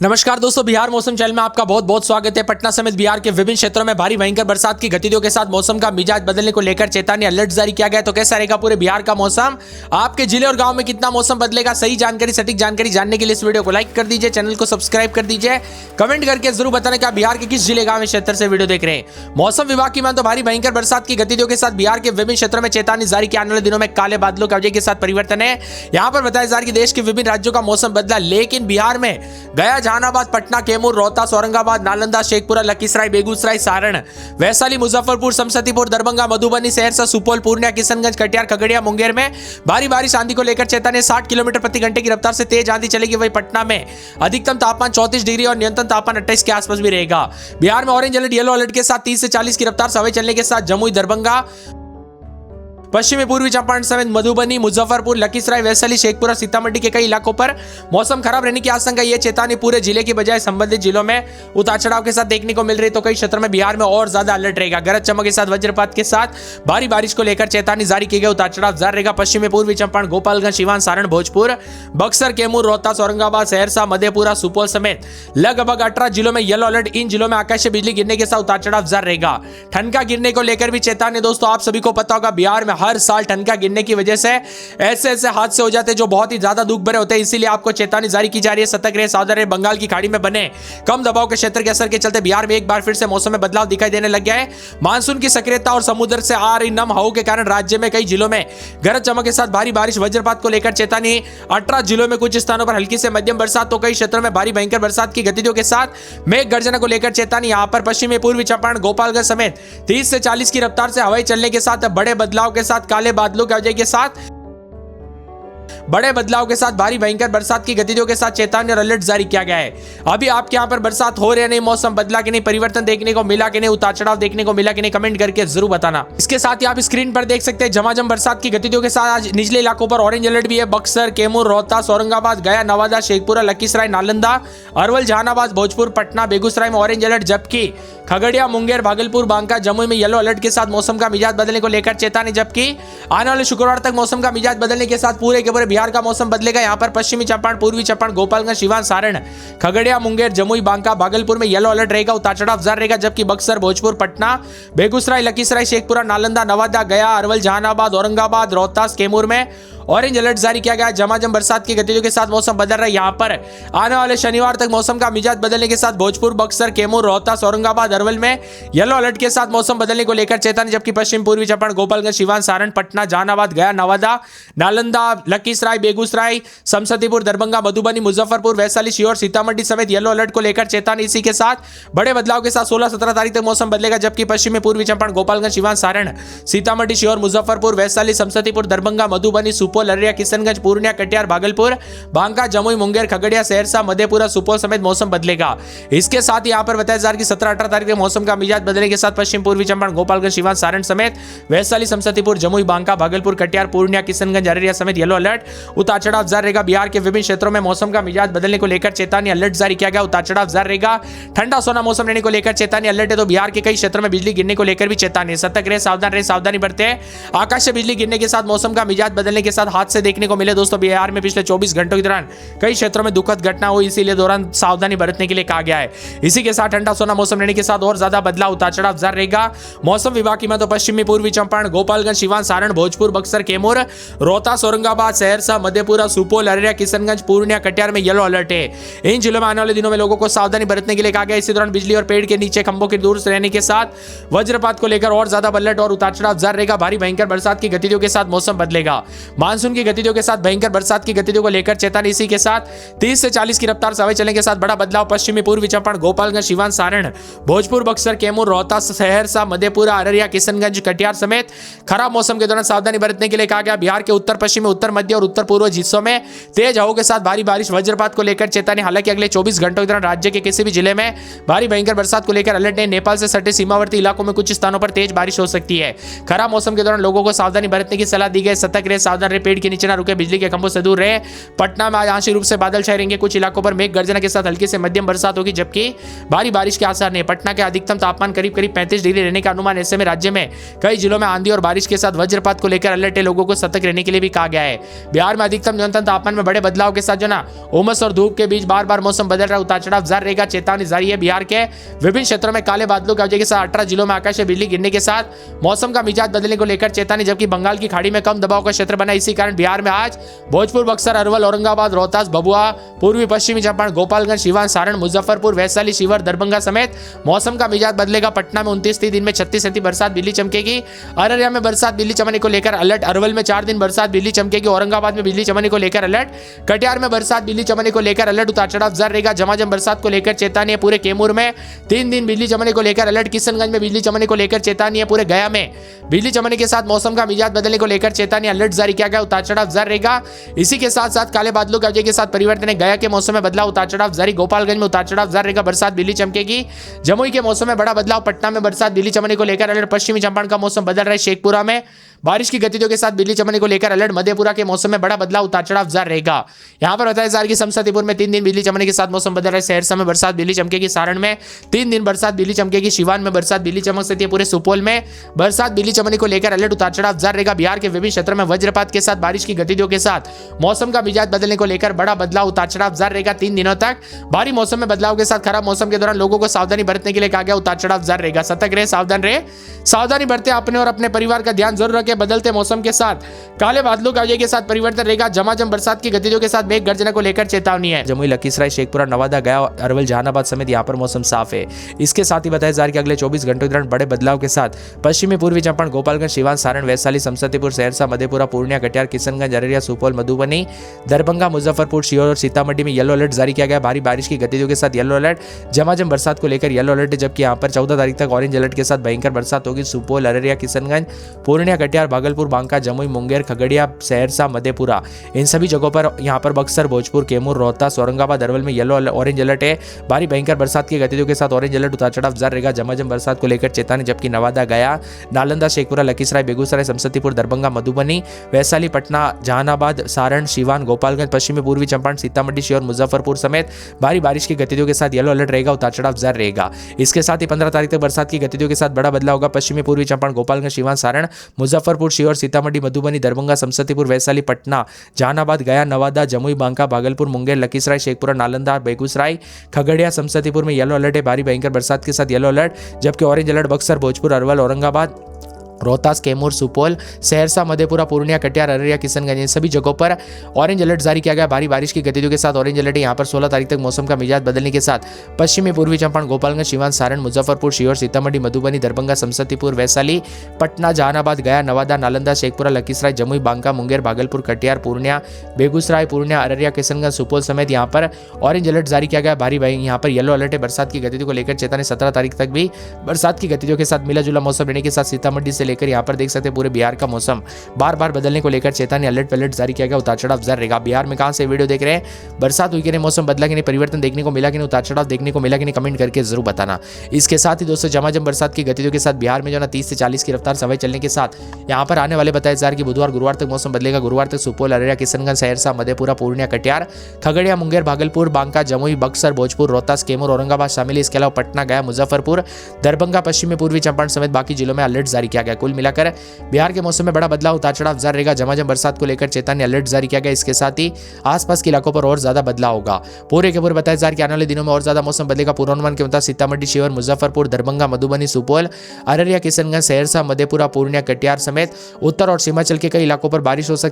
नमस्कार दोस्तों, बिहार मौसम चैनल में आपका बहुत बहुत स्वागत है। पटना समेत बिहार के विभिन्न क्षेत्रों में भारी भयंकर बरसात की गतिविधियों के साथ मौसम का मिजाज बदलने को लेकर चेतावनी अलर्ट जारी किया गया है। तो कैसा रहेगा पूरे बिहार का मौसम, आपके जिले और गांव में कितना मौसम बदलेगा, सही जानकारी सटीक जानकारी जानने के लिए इस वीडियो को लाइक कर दीजिए, चैनल को सब्सक्राइब कर दीजिए, कमेंट करके जरूर बताना कि आप बिहार के किस जिले गांव में क्षेत्र से वीडियो देख रहे हैं। मौसम विभाग की मान तो भारी भयंकर बरसात की गतिविधियों के साथ बिहार के विभिन्न क्षेत्रों में चेतावनी जारी की। आने वाले दिनों में काले बादलों की वजह के साथ परिवर्तन है। यहाँ पर बताया जा रहा है कि देश के विभिन्न राज्यों का मौसम बदला, लेकिन बिहार में गया, जहानाबाद, पटना, कैमूर, रोहतास, औरंगाबाद, नालंदा, शेखपुरा, लखीसराय, बेगूसराय, सारण, वैशाली, मुजफ्फरपुर, समस्तीपुर, दरभंगा, मधुबनी, सहरसा, सुपौल, पूर्णिया, किशनगंज, कटिहार, खगड़िया, मुंगेर में भारी बारिश आंधी को लेकर चेतावनी। 60 किलोमीटर प्रति घंटे की रफ्तार से तेज आंधी चलेगी। वहीं पटना में अधिकतम तापमान 34 डिग्री और न्यूनतम तापमान 28 के आसपास भी रहेगा। बिहार में ऑरेंज अलर्ट, येलो अलर्ट के साथ 30 से 40 की रफ्तार से हवाएं चलने के साथ जमुई, दरभंगा, पश्चिमी पूर्वी चंपारण समेत मधुबनी, मुजफ्फरपुर, लखीसराय, वैशाली, शेखपुरा, सीतामढ़ी के कई इलाकों पर मौसम खराब रहने की आशंका। यह चेतावनी पूरे जिले की बजाय संबंधित जिलों में उतार चढ़ाव के साथ देखने को मिल रही है। तो कई क्षेत्रों में बिहार में और ज्यादा अलर्ट रहेगा। गरज चमक के साथ वज्रपात के साथ भारी बारिश को लेकर चेतावनी जारी की गई। उतार चढ़ाव जारी रहेगा। पश्चिमी पूर्वी चंपारण, गोपालगंज, सीवान, सारण, भोजपुर, बक्सर, कैमूर, रोहतास, औरंगाबाद, सहरसा, मधेपुरा, सुपौल समेत लगभग 18 जिलों में येलो अलर्ट। इन जिलों में आकाशीय बिजली गिरने के साथ उतार चढ़ाव जारी रहेगा। ठनका गिरने को लेकर भी चेतावनी। दोस्तों, आप सभी को पता होगा बिहार में हर साल ठनका गिरने की वजह से ऐसे हादसे हो जाते हैं जो बहुत ही ज्यादा दुख भरे होते हैं। इसीलिए आपको चेतावनी जारी की जा रही है। सतर्क रहे, सावधान रहे। बंगाल की खाड़ी में बने कम दबाव के क्षेत्र के असर के चलते बिहार में एक बार फिर से मौसम में बदलाव दिखाई देने लग गया है। मानसून की सक्रियता और समुद्र से आ रही नम हवाओं के कारण राज्य में कई जिलों में गरज चमक के साथ भारी बारिश, वज्रपात को लेकर चेतावनी। 18 जिलों में कुछ स्थानों पर हल्की से मध्यम बरसात, तो कई क्षेत्रों में भारी भयंकर बरसात की गतिविधियों के साथ मेघ गर्जना को लेकर चेतावनी। यहां पर पश्चिमी पूर्वी चंपारण, गोपालगंज समेत 30 से 40 की रफ्तार से हवाएं चलने के साथ बड़े बदलाव के साथ काले बादलों की वजह के साथ भारी भयंकर बरसात की गतिविधियों के साथ चेतावनी और अलर्ट जारी किया गया है। अभी आपके यहां पर बरसात हो रही है नहीं, मौसम बदला कि नहीं, परिवर्तन देखने को मिला कि नहीं, उतार चढ़ाव देखने को मिला कि नहीं, कमेंट करके जरूर बताना। इसके साथ ही आप स्क्रीन पर देख सकते हैं झमाझम बरसात की गतिविधियों के साथ आज निचले इलाकों पर ऑरेंज अलर्ट भी है। बक्सर, कैमूर, रोहतास, औरंगाबाद, गया, नवादा, शेखपुरा, लखीसराय, नालंदा, अरवल, जहानाबाद, भोजपुर, पटना, बेगूसराय में ऑरेंज अलर्ट, जबकि खगड़िया, मुंगेर, भागलपुर, बांका, जमुई में येलो अलर्ट के साथ मौसम का मिजाज बदलने को लेकर चेतावनी। जबकि आने वाले शुक्रवार तक मौसम का मिजाज बदलने के साथ पूरे के पूरे बिहार का मौसम बदलेगा। यहां पर पश्चिमी चंपारण, पूर्वी चंपारण, गोपालगंज, सीवान, सारण, खगड़िया, मुंगेर, जमुई, बांका, भागलपुर में येलो अलर्ट रहेगा। उतार चढ़ाव जारी रहेगा। जबकि बक्सर, भोजपुर, पटना, बेगूसराय, लखीसराय, शेखपुरा, नालंदा, नवादा, गया, अरवल, जहानाबाद, औरंगाबाद, रोहतास, कैमूर में ऑरेंज अलर्ट जारी किया गया। झमाझम बरसात की गतिविधियों के साथ मौसम बदल रहा है। यहां पर आने वाले शनिवार तक मौसम का मिजाज बदलने के साथ भोजपुर, बक्सर, कैमूर, रोहतास, औरंगाबाद, अरवल में येलो अलर्ट के साथ मौसम बदलने को लेकर चेतावनी। जबकि पश्चिम पूर्वी चंपारण, गोपालगंज, सीवान, सारण, पटना, जहानाबाद, गया, नवादा, नालंदा, लखीसराय, बेगूसराय, समस्तीपुर, दरभंगा, मधुबनी, मुजफ्फरपुर, वैशाली, सीहोर, सीतामढ़ी समेत येलो अलर्ट को लेकर चेतावनी। इसी के साथ बड़े बदलाव के साथ 16-17 तारीख तक मौसम बदलेगा। जबकि पश्चिमी पूर्वी चंपारण, गोपालगंज, सीवान, सारण, सीतामढ़ी, सीहोर, मुजफ्फरपुर, वैशाली, समस्तीपुर, दरभंगा, मधुबनी, सुपौल, अररिया, किशनगंज, पूर्णिया, कटिहार, भागलपुर, बांका, जमुई, मुंगेर, खगड़िया, सहरसा, मधेपुरा, सुपौल समेत मौसम बदलेगा। इसके साथ ही यहां पर बताया जा रहा है कि 17-18 तारीख को मौसम का मिजाज बदलने के साथ पश्चिम पूर्वी चंपारण, गोपालगंज, सीवान, सारण समेत वैशाली, समस्तीपुर, जमुई, बांका, भागलपुर, कटिहार, पूर्णिया, किशनगंज, अररिया समेत येलो अलर्ट। उतार चढ़ाव जारी रहेगा। बिहार के विभिन्न क्षेत्रों में मौसम का मिजाज बदलने को लेकर चेतावनी अलर्ट जारी किया गया। उतार चढ़ाव जारी रहेगा। ठंडा सोना मौसम रहने को लेकर चेतावनी अलर्ट है। तो बिहार के कई क्षेत्रों में बिजली गिरने को लेकर भी चेतावनी। सतर्क रहे, सावधान रहे, सावधानी बरते। आकाशीय बिजली गिरने के साथ मौसम का मिजाज बदलने के साथ हादसे देखने को मिले। दोस्तों, बिहार में पिछले 24 घंटों के दौरान कई क्षेत्रों में दुखद घटना हुई, इसीलिए दौरान सावधानी बरतने के लिए कहा गया है। इसी के साथ ठंडा सोना मौसम रहने के साथ और ज्यादा बदलाव, उतार चढ़ाव जारी रहेगा। मौसम विभाग की तो पश्चिमी पूर्वी चंपारण, गोपालगंज, सीवान, सारण, भोजपुर, बक्सर, कैमूर, रोहतास, औरंगाबाद, सहरसा, मधेपुरा, सुपौल, अररिया, किशनगंज, पूर्णिया, कटिहार में येलो अलर्ट है। इन जिलों में आने वाले दिनों में लोगों को सावधानी बरतने के लिए कहा गया। इसी दौरान बिजली और पेड़ के नीचे खंभों के दूर रहने के साथ वज्रपात को लेकर और ज्यादा अलर्ट और उतार चढ़ाव जारी रहेगा। भारी भयंकर बरसात की गतिविधियों के साथ मौसम बदलेगा। मानसून की गतिविधियों के साथ भयंकर बरसात की गतिविधियों को लेकर चेतावनी। इसी के साथ 30 से 40 की रफ्तार से हवाएं चलने के साथ बड़ा बदलाव। पश्चिमी पूर्वी चंपारण, गोपालगंज, सीवान, सारण, भोजपुर, बक्सर, कैमूर, रोहतास, सहरसा, मधेपुरा, अररिया, किशनगंज, कटिहार समेत खराब मौसम के दौरान सावधानी बरतने के लिए कहा गया। बिहार के उत्तर पश्चिमी, उत्तर मध्य और उत्तर पूर्व हिस्सों में तेज हवाओं के साथ भारी बारिश, वज्रपात को लेकर चेतावनी। हालांकि अगले 24 घंटों के दौरान राज्य के किसी भी जिले में भारी भयंकर बरसात को लेकर अलर्ट है। नेपाल से सटे सीमावर्ती इलाकों में कुछ स्थानों पर तेज बारिश हो सकती है। खराब मौसम के दौरान लोगों को सावधानी बरतने की सलाह दी गई। सतर्क रहे, सावधान रहे। पेड़ के नीचे ना रुके, बिजली के खंभों से दूर रहे। पटना में आज आंशिक रूप से बादल छाए रहेंगे, कुछ इलाकों पर मेघ गर्जना के साथ हल्की से मध्यम बरसात होगी, जबकि भारी बारिश के आसार नहीं। पटना के अधिकतम तापमान करीब 35 डिग्री रहने का अनुमान। ऐसे में राज्य में कई जिलों में आंधी और बारिश के साथ वज्रपात को लेकर अलर्ट है, लोगों को सतर्क रहने के लिए भी कहा गया है। बिहार में अधिकतम न्यूनतम तापमान में बड़े बदलाव के साथ जो ना उमस और धूप के बीच बार बार मौसम बदल रहा, उतार चढ़ाव जारी रहेगा, चेतावनी जारी है। बिहार के विभिन्न क्षेत्रों में काले बादलों की वजह के साथ 18 जिलों में आकाशीय बिजली गिरने के साथ मौसम का मिजाज बदलने को लेकर चेतावनी, जबकि बंगाल की खाड़ी में कम दबाव का क्षेत्र बना। इसी कारण बिहार में आज भोजपुर, बक्सर, अरवल, औरंगाबाद, रोहतास, भभुआ, पूर्वी पश्चिमी चंपारण, गोपालगंज, सिवान, सारण, मुजफ्फरपुर, वैशाली, शिवहर, दरभंगा समेत मौसम का मिजाज बदलेगा। पटना में 29 दिन में 36 सेंटी बरसात, बिजली चमकेगी। अररिया में बरसात, बिजली चमकने को लेकर अलर्ट। अरवल में 4 दिन बरसात, बिजली चमकेगी। औरंगाबाद में बिजली चमकने को लेकर अलर्ट। कटिहार में बरसात, बिजली चमकने को लेकर अलर्ट, उतार चढ़ाव जारी रहेगा। झमाझम बरसात को लेकर चेतावनी है। पूरे कैमूर में 3 दिन बिजली चमकने को लेकर अलर्ट। किशनगंज में बिजली चमकने को लेकर चेतावनी है। पूरे गया में बिजली चमकने के साथ मौसम का मिजाज बदलने को लेकर चेतावनी, अलर्ट जारी किया गया, उतार चढ़ाव जारी रहेगा। इसी के साथ साथ काले बादलों की वजह के साथ परिवर्तन है। गया के मौसम में बदलाव, उतार चढ़ाव जारी। गोपालगंज में उतार चढ़ाव जारी रहेगा, बरसात, बिजली चमकेगी। जमुई के मौसम में बड़ा बदलाव। पटना में बरसात, बिजली चमकने को लेकर अलर्ट। पश्चिमी चंपारण का मौसम बदल रहा है। शेखपुरा में बारिश की गतिविधियों के साथ बिजली चमकने को लेकर अलर्ट। मधेपुरा के मौसम में बड़ा बदलाव, उतार चढ़ाव जारी रहेगा। यहां पर बताया जा रहा है कि समस्तीपुर में 3 दिन बिजली चमकने के साथ मौसम बदल रहा है। सहरसा में बरसात, बिजली चमकेगी। सारण में 3 दिन बरसात, बिजली चमकेगी। सिवान में बरसात, बिजली चमक सकती है। पूरे सुपौल में बरसात, बिजली चमकने को लेकर अलर्ट, उतार चढ़ाव जारी रहेगा। बिहार के विभिन्न क्षेत्रों में वज्रपात के साथ बारिश की गतिविधियों के साथ मौसम का मिजाज बदलने को लेकर बड़ा बदलाव, उतार चढ़ाव जारी रहेगा। 3 दिनों तक भारी मौसम में बदलाव के साथ खराब मौसम के दौरान लोगों को सावधानी बरतने के लिए कहा गया, उतार चढ़ाव जारी रहेगा। सतर्क रहे, सावधान रहे, सावधानी बरते, अपने और अपने परिवार का ध्यान जरूर रखें। बदलते मौसम के साथ काले बादलों की वजह के साथ परिवर्तन रहेगा। झमाझम बरसात की गतिविधियों के साथ मेघ गर्जना को लेकर चेतावनी है। जमुई, लखीसराय, शेखपुरा, नवादा, गया, अरवल, जहानाबाद समेत यहां पर मौसम साफ है। इसके साथ ही बताया जा रहा है कि अगले 24 घंटों के दौरान बड़े बदलाव के साथ पश्चिमी पूर्वी चंपारण, गोपालगंज, सिवान, सारण, वैशाली, समस्तीपुर, सहरसा, मधेपुरा, पूर्णिया, कटिहार, किशनगंज, अररिया, सुपौल, मधुबनी, दरभंगा, मुजफ्फरपुर, शिवहर और सीतामढ़ी में येलो अलर्ट जारी किया गया। भारी बारिश की गतिविधियों के साथ येलो अलर्ट, झमाझम बरसात को लेकर येलो अलर्ट है, जबकि यहां पर 14 तारीख तक ऑरेंज अलर्ट के साथ भयंकर बरसात होगी। सुपौल, अररिया, किशनगंज, पूर्णिया, कटिहार, भागलपुर, बांका, जमुई, मुंगेर, खगड़िया, सहरसा, मधेपुरा, इन सभी जगहों पर यहां पर बक्सर, भोजपुर, कैमूर, रोहतास, औरंगाबाद, अरवल में येलो ऑरेंज अलर्ट है। भारी भयंकर बरसात की गतिविधियों के साथ ऑरेंज अलर्ट, उतार चढ़ाव जारी रहेगा। झमाझम बरसात को लेकर चेतावनी, जबकि नवादा, गया, नालंदा, शेखपुरा, लखीसराय, बेगूसराय, समस्तीपुर, दरभंगा, मधुबनी, वैशाली, पटना, जहानाबाद, सारण, सिवान, गोपालगंज, पश्चिमी पूर्वी चंपारण, सीतामढ़ी, शिवहर, मुजफ्फरपुर समेत भारी बारिश की गतिविधियों के साथ येलो अलर्ट रहेगा, उतार चढ़ाव जारी रहेगा। इसके साथ ही 15 तारीख तक बरसात की गतिविधियों के साथ बड़ा बदलाव होगा। पश्चिमी पूर्वी चंपारण, गोपालगंज, सिवान, सारण, मुजफ्फरपुर, शिवहर, सीतामढ़ी, मधुबनी, दरभंगा, समस्तीपुर, वैशाली, पटना, जहानाबाद, गया, नवादा, जमुई, बांका, भागलपुर, मुंगेर, लखीसराय, शेखपुरा, नालंदा, बेगूसराय, खगड़िया, समस्तीपुर में येलो अलर्ट है। भारी भयंकर बरसात के साथ येलो अलर्ट, जबकि ऑरेंज अलर्ट बक्सर, भोजपुर, अरवल, औरंगाबाद, रोहतास, कैमूर, सुपौल, सहरसा, मधेपुरा, पूर्णिया, कटिहार, अररिया, किशनगंज, इन सभी जगहों पर ऑरेंज अलर्ट जारी किया गया। भारी बारिश की गतिविधियों के साथ ऑरेंज अलर्ट है। यहाँ पर 16 तारीख तक मौसम का मिजाज बदलने के साथ पश्चिमी पूर्वी चंपारण, गोपालगंज, सिवान, सारण, मुजफ्फरपुर, शिवहर, सीतामढ़ी, मधुबनी, दरभंगा, समस्तीपुर, वैशाली, पटना, जहानाबाद, गया, नवादा, नालंदा, शेखपुरा, लखीसराय, जमुई, बांका, मुंगेर, भागलपुर, कटिहार, पूर्णिया, बेगूसराय, पूर्णिया, अररिया, किशनगंज, सुपौल समेत यहाँ पर ऑरेंज अलर्ट जारी किया गया। भारी यहाँ पर येलो अलर्ट है। बरसात की गतिविधियों को लेकर चेतावनी। 17 तारीख तक भी बरसात की गतिविधियों के साथ मिला जुला मौसम रहने के साथ सीतामढ़ी से लेकर यहाँ पर देख सकते पूरे बिहार का मौसम बार बार बदलने को लेकर चेतावनी, अलर्ट अलर्ट जारी किया गया, उतार चढ़ाव जारी रहेगा। बिहार में कहां से वीडियो देख रहे हैं, बरसात हुई कि नहीं, मौसम बदला कि नहीं, परिवर्तन देखने को मिला कि नहीं, उतार चढ़ाव देखने को मिला कि नहीं, कमेंट करके जरूर बताना। इसके साथ ही दोस्तों झमाझम बरसात की गतिविधियों के साथ बिहार में जो ना 30 से 40 की रफ्तार से हवाएं चलने के साथ यहाँ पर आने वाले बताया जा रहा है कि बुधवार गुरुवार तक मौसम बदलेगा। गुरुवार तक सुपौल, अररिया, किशनगंज, सहरसा, मधेपुरा, पूर्णिया, कटिहार, खगड़िया, मुंगेर, भागलपुर, बांका, जमुई, बक्सर, भोजपुर, रोहतास, कैमूर, औरंगाबाद शामिल है। इसके अलावा पटना, गया, मुजफ्फरपुर, दरभंगा, पश्चिमी पूर्वी चंपारण समेत बाकी जिलों में अलर्ट जारी किया गया। कुल मिलाकर बिहार के मौसम में बड़ा बदलाव, उतार चढ़ाव जारी रहेगा। झमाझम बरसात को लेकर चेतावनी, अलर्ट जारी किया गया। इसके साथ ही आसपास के इलाकों पर और ज्यादा बदलाव होगा। पूरे के पूरे बताया जा रहा है कि आने वाले दिनों में और ज्यादा मौसम बदलेगा। पूर्वानुमान के मुताबिक सीतामढ़ी, शिवहर, मुजफ्फरपुर, दरभंगा, मधुबनी, सुपौल, अररिया, किशनगंज, सहरसा, मधेपुरा, पूर्णिया, कटिहार समेत उत्तर और सीमांचल के कई इलाकों पर बारिश हो सकती है।